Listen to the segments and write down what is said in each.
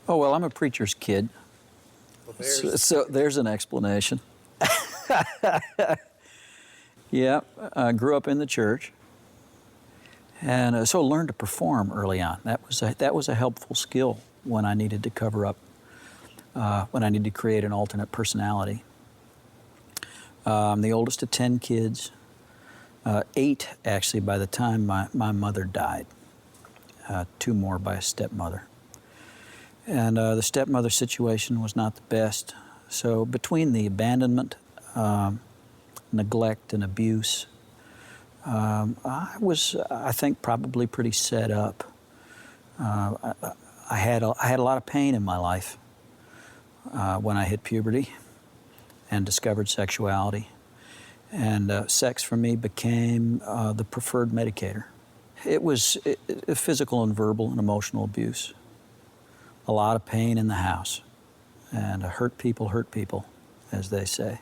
Oh, well, I'm a preacher's kid. Well, So there's an explanation. Yeah, I grew up in the church, and so learned to perform early on. That was a helpful skill when I needed to cover up, when I needed to create an alternate personality. I'm the oldest of 10 kids, 8 actually by the time my mother died, 2 more by a stepmother. And the stepmother situation was not the best. So between the abandonment, neglect, and abuse, I was, I think, probably pretty set up. I had a lot of pain in my life when I hit puberty and discovered sexuality. And sex for me became the preferred medicator. It was physical and verbal and emotional abuse. A lot of pain in the house. And hurt people, as they say.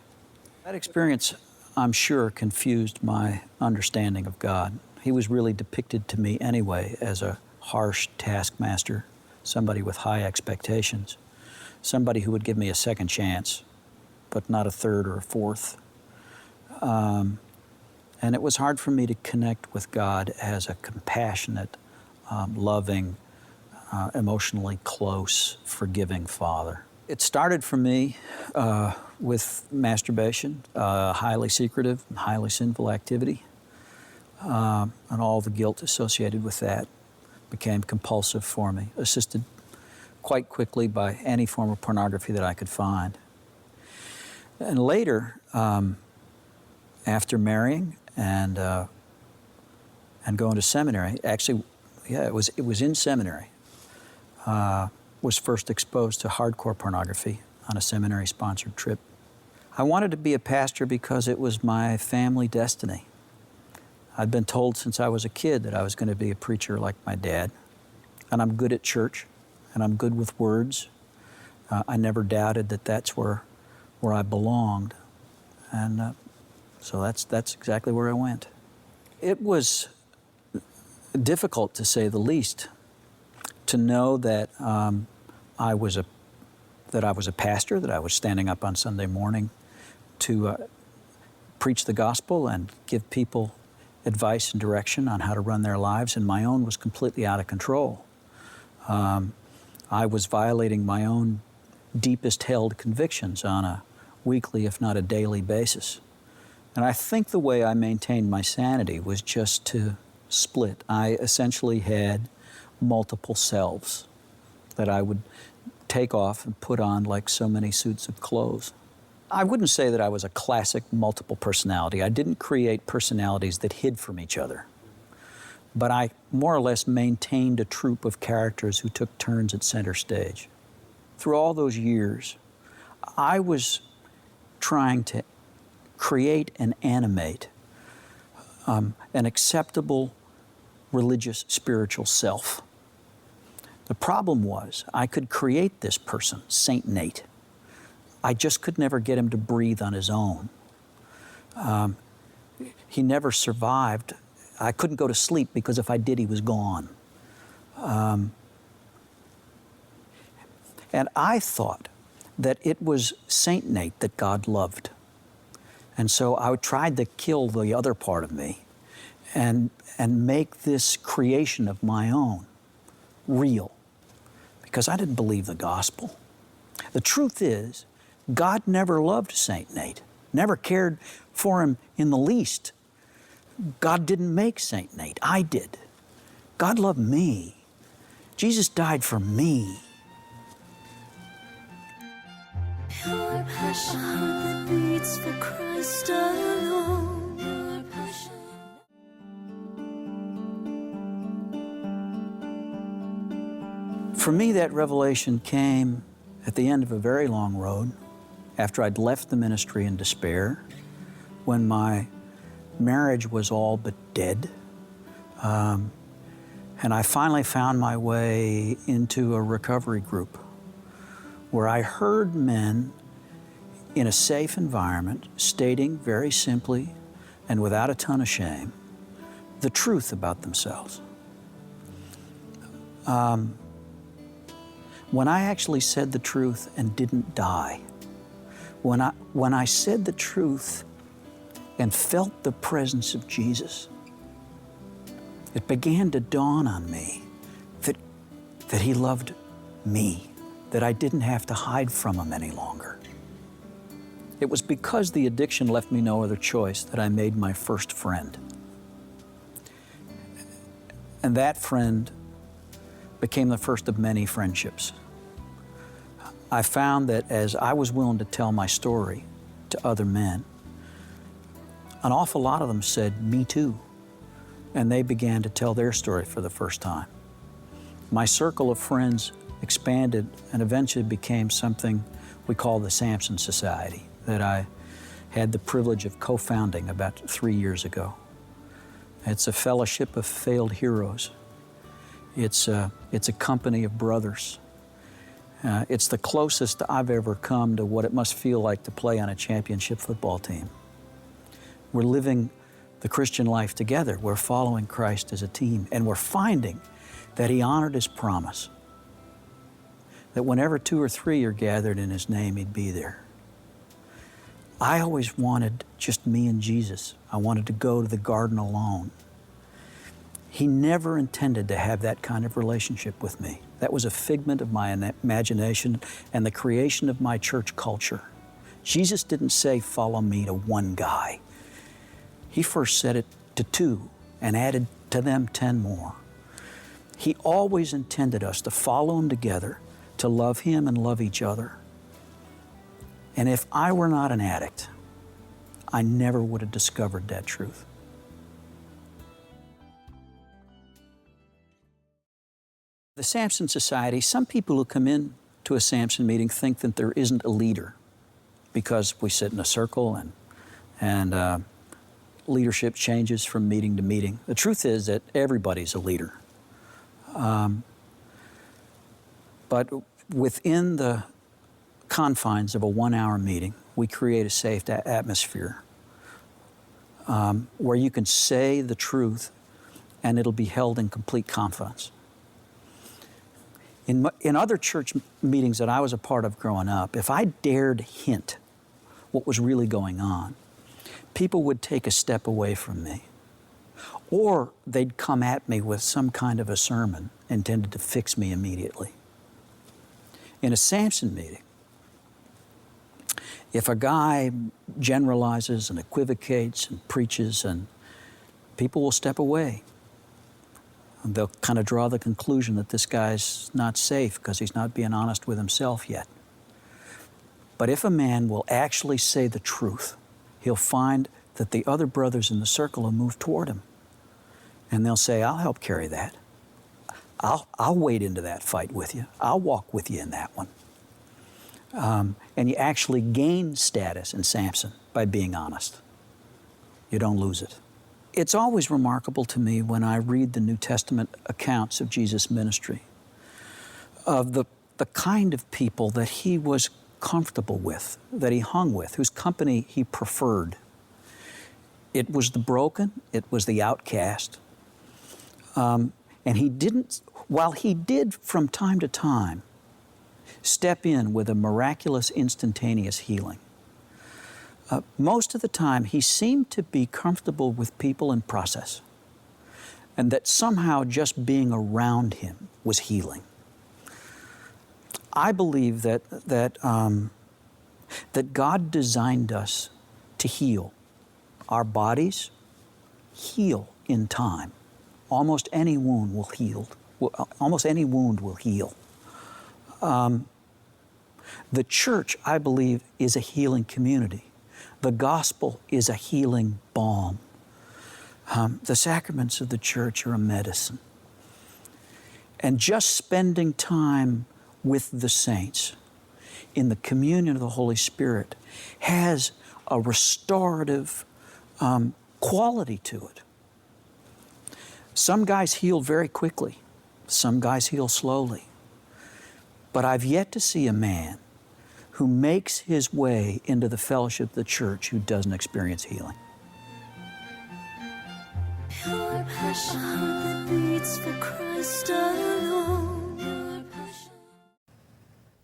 That experience, I'm sure, confused my understanding of God. He was really depicted to me anyway as a harsh taskmaster, somebody with high expectations, somebody who would give me a second chance, but not a third or a fourth. And it was hard for me to connect with God as a compassionate, loving, emotionally close, forgiving Father. It started for me with masturbation, highly secretive, highly sinful activity, and all the guilt associated with that became compulsive for me, assisted quite quickly by any form of pornography that I could find. And later, after marrying and going to seminary, actually, yeah, it was in seminary, was first exposed to hardcore pornography on a seminary-sponsored trip. I wanted to be a pastor because it was my family destiny. I'd been told since I was a kid that I was going to be a preacher like my dad, and I'm good at church, and I'm good with words. I never doubted that that's where I belonged, and so that's exactly where I went. It was difficult, to say the least, to know that I was a pastor, that I was standing up on Sunday morning to preach the gospel and give people advice and direction on how to run their lives, and my own was completely out of control. I was violating my own deepest held convictions on a weekly, if not a daily basis. And I think the way I maintained my sanity was just to split. I essentially had multiple selves that I would take off and put on like so many suits of clothes. I wouldn't say that I was a classic multiple personality. I didn't create personalities that hid from each other. But I more or less maintained a troupe of characters who took turns at center stage. Through all those years, I was trying to create and animate an acceptable religious, spiritual self. The problem was I could create this person, Saint Nate. I just could never get him to breathe on his own. He never survived. I couldn't go to sleep because if I did, he was gone. And I thought that it was Saint Nate that God loved. And so I tried to kill the other part of me and make this creation of my own real, because I didn't believe the gospel. The truth is, God never loved Saint Nate, never cared for him in the least. God didn't make Saint Nate, I did. God loved me. Jesus died for me. Your passion beats for Christ alone. Your passion. For me, that revelation came at the end of a very long road, after I'd left the ministry in despair, when my marriage was all but dead. And I finally found my way into a recovery group where I heard men in a safe environment stating very simply and without a ton of shame the truth about themselves. When I actually said the truth and didn't die, when I said the truth and felt the presence of Jesus, it began to dawn on me that He loved me, that I didn't have to hide from Him any longer. It was because the addiction left me no other choice that I made my first friend. And that friend became the first of many friendships. I found that as I was willing to tell my story to other men, an awful lot of them said, "Me too." And they began to tell their story for the first time. My circle of friends expanded and eventually became something we call the Samson Society, that I had the privilege of co-founding about 3 years ago. It's a fellowship of failed heroes. It's a company of brothers. It's the closest I've ever come to what it must feel like to play on a championship football team. We're living the Christian life together. We're following Christ as a team, and we're finding that He honored His promise, that whenever 2 or 3 are gathered in His name, He'd be there. I always wanted just me and Jesus. I wanted to go to the garden alone. He never intended to have that kind of relationship with me. That was a figment of my imagination and the creation of my church culture. Jesus didn't say, "Follow me," to one guy. He first said it to 2 and added to them 10 more. He always intended us to follow Him together, to love Him and love each other. And if I were not an addict, I never would have discovered that truth. The Samson Society, some people who come in to a Samson meeting think that there isn't a leader because we sit in a circle and leadership changes from meeting to meeting. The truth is that everybody's a leader. But within the confines of a 1-hour meeting, we create a safe atmosphere where you can say the truth and it'll be held in complete confidence. In other church meetings that I was a part of growing up, if I dared hint what was really going on, people would take a step away from me. Or they'd come at me with some kind of a sermon intended to fix me immediately. In a Samson meeting, if a guy generalizes and equivocates and preaches, and people will step away. And they'll kind of draw the conclusion that this guy's not safe because he's not being honest with himself yet. But if a man will actually say the truth, he'll find that the other brothers in the circle will move toward him. And they'll say, "I'll help carry that. I'll wade into that fight with you. I'll walk with you in that one." And you actually gain status in Samson by being honest. You don't lose it. It's always remarkable to me when I read the New Testament accounts of Jesus' ministry, of the kind of people that He was comfortable with, that He hung with, whose company He preferred. It was the broken, it was the outcast. And He didn't, while He did from time to time step in with a miraculous, instantaneous healing, most of the time He seemed to be comfortable with people in process, and that somehow just being around Him was healing. I believe that God designed us to heal. Our bodies heal in time. Almost any wound will heal. Almost any wound will heal. The church, I believe, is a healing community. The gospel is a healing balm. The sacraments of the church are a medicine. And just spending time with the saints in the communion of the Holy Spirit has a restorative quality to it. Some guys heal very quickly. Some guys heal slowly. But I've yet to see a man who makes his way into the fellowship of the church who doesn't experience healing. Your passion that beats for Christ alone. Your passion.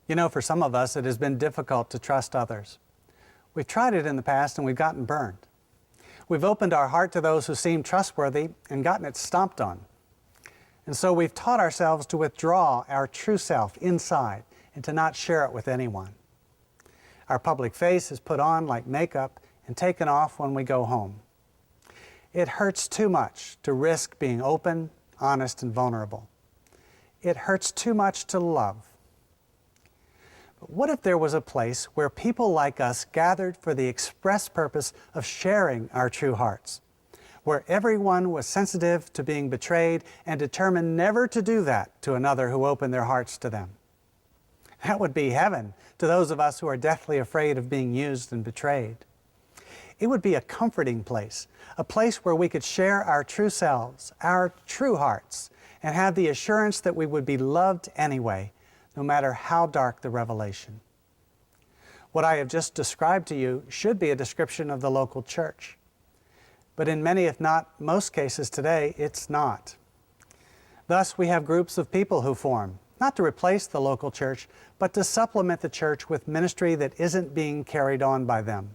You know, for some of us, it has been difficult to trust others. We've tried it in the past and we've gotten burned. We've opened our heart to those who seem trustworthy and gotten it stomped on. And so we've taught ourselves to withdraw our true self inside and to not share it with anyone. Our public face is put on like makeup and taken off when we go home. It hurts too much to risk being open, honest, and vulnerable. It hurts too much to love. But what if there was a place where people like us gathered for the express purpose of sharing our true hearts, where everyone was sensitive to being betrayed and determined never to do that to another who opened their hearts to them? That would be heaven to those of us who are deathly afraid of being used and betrayed. It would be a comforting place, a place where we could share our true selves, our true hearts, and have the assurance that we would be loved anyway, no matter how dark the revelation. What I have just described to you should be a description of the local church. But in many, if not most cases today, it's not. Thus, we have groups of people who form, not to replace the local church, but to supplement the church with ministry that isn't being carried on by them.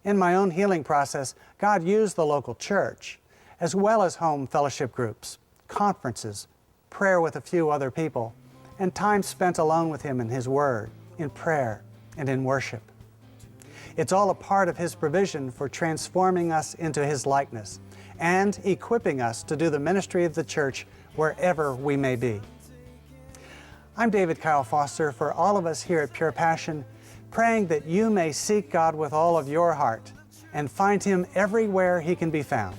In my own healing process, God used the local church, as well as home fellowship groups, conferences, prayer with a few other people, and time spent alone with Him in His Word, in prayer, and in worship. It's all a part of His provision for transforming us into His likeness and equipping us to do the ministry of the church wherever we may be. I'm David Kyle Foster for all of us here at Pure Passion, praying that you may seek God with all of your heart and find Him everywhere He can be found.